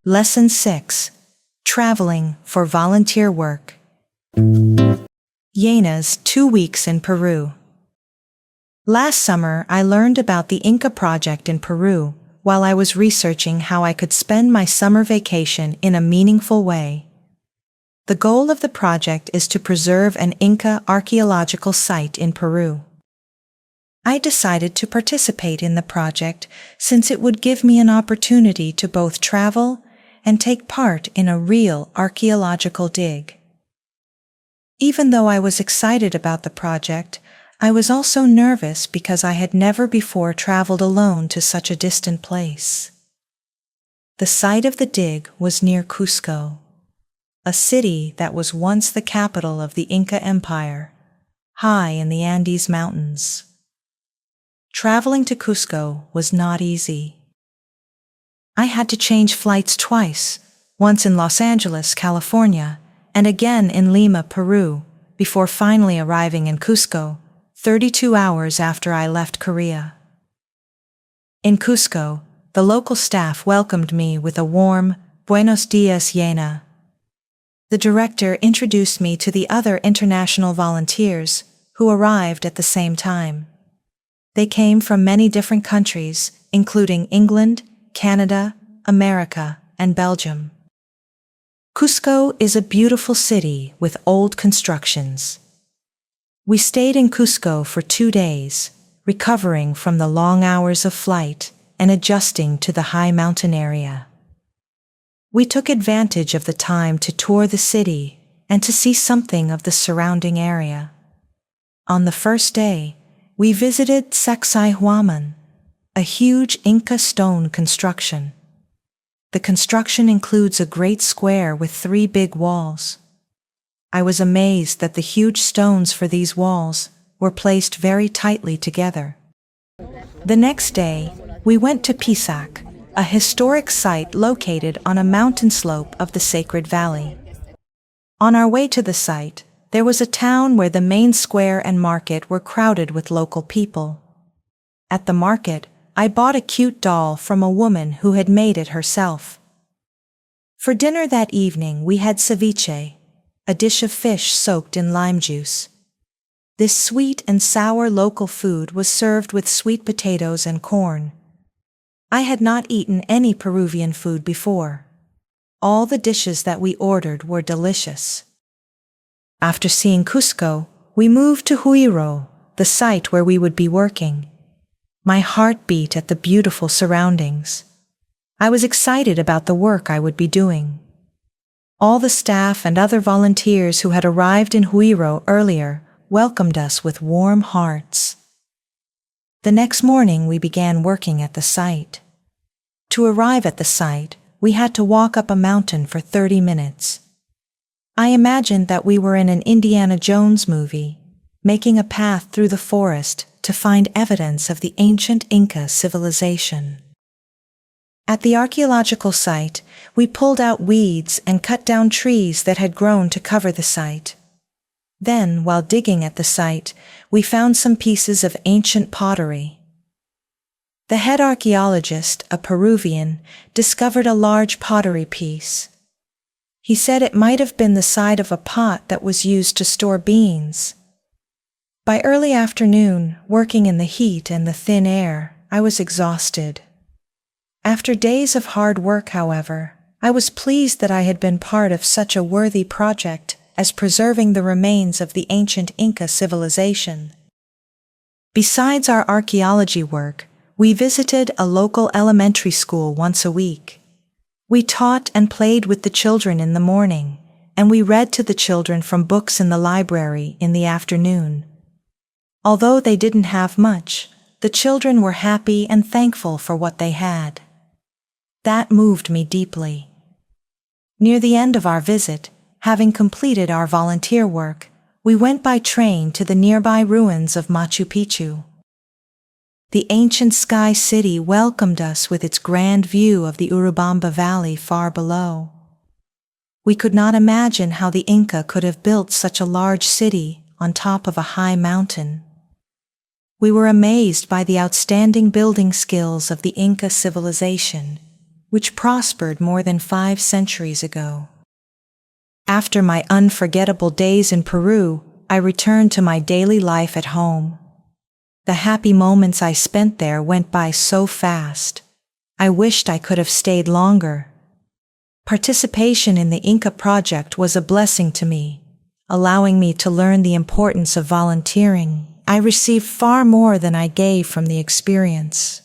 Lesson 6. Traveling for volunteer work. Yena's 2 weeks in Peru. Last summer, I learned about the Inca project in Peru while I was researching how I could spend my summer vacation in a meaningful way. The goal of the project is to preserve an Inca archaeological site in Peru. I decided to participate in the project since it would give me an opportunity to both travel and take part in a real archaeological dig. Even though I was excited about the project, I was also nervous because I had never before traveled alone to such a distant place. The site of the dig was near Cusco, a city that was once the capital of the Inca Empire, high in the Andes Mountains. Traveling to Cusco was not easy. I had to change flights twice, once in Los Angeles, California, and again in Lima, Peru, before finally arriving in Cusco, 32 hours after I left Korea. In Cusco, the local staff welcomed me with a warm, "Buenos dias, Yena." The director introduced me to the other international volunteers who arrived at the same time. They came from many different countries, including England, Canada, America, and Belgium. Cusco is a beautiful city with old constructions. We stayed in Cusco for 2 days, recovering from the long hours of flight and adjusting to the high mountain area. We took advantage of the time to tour the city and to see something of the surrounding area. On the first day, we visited Sacsayhuaman, a huge Inca stone construction. The construction includes a great square with 3 big walls. I was amazed that the huge stones for these walls were placed very tightly together. The next day, we went to Pisac, a historic site located on a mountain slope of the Sacred Valley. On our way to the site, there was a town where the main square and market were crowded with local people. At the market, I bought a cute doll from a woman who had made it herself. For dinner that evening, we had ceviche, a dish of fish soaked in lime juice. This sweet and sour local food was served with sweet potatoes and corn. I had not eaten any Peruvian food before. All the dishes that we ordered were delicious. After seeing Cusco, we moved to Huiro, the site where we would be working. My heart beat at the beautiful surroundings. I was excited about the work I would be doing. All the staff and other volunteers who had arrived in Huiro earlier welcomed us with warm hearts. The next morning we began working at the site. To arrive at the site, we had to walk up a mountain for 30 minutes. I imagined that we were in an Indiana Jones movie, making a path through the forest to find evidence of the ancient Inca civilization. At the archaeological site, we pulled out weeds and cut down trees that had grown to cover the site. Then, while digging at the site, we found some pieces of ancient pottery. The head archaeologist, a Peruvian, discovered a large pottery piece. He said it might have been the side of a pot that was used to store beans. By early afternoon, working in the heat and the thin air, I was exhausted. After days of hard work, however, I was pleased that I had been part of such a worthy project as preserving the remains of the ancient Inca civilization. Besides our archaeology work, we visited a local elementary school once a week. We taught and played with the children in the morning, and we read to the children from books in the library in the afternoon. Although they didn't have much, the children were happy and thankful for what they had. That moved me deeply. Near the end of our visit, having completed our volunteer work, we went by train to the nearby ruins of Machu Picchu. The ancient sky city welcomed us with its grand view of the Urubamba Valley far below. We could not imagine how the Inca could have built such a large city on top of a high mountain. We were amazed by the outstanding building skills of the Inca civilization, which prospered more than 5 centuries ago. After my unforgettable days in Peru, I returned to my daily life at home. The happy moments I spent there went by so fast. I wished I could have stayed longer. Participation in the Inca project was a blessing to me, allowing me to learn the importance of volunteering. I received far more than I gave from the experience.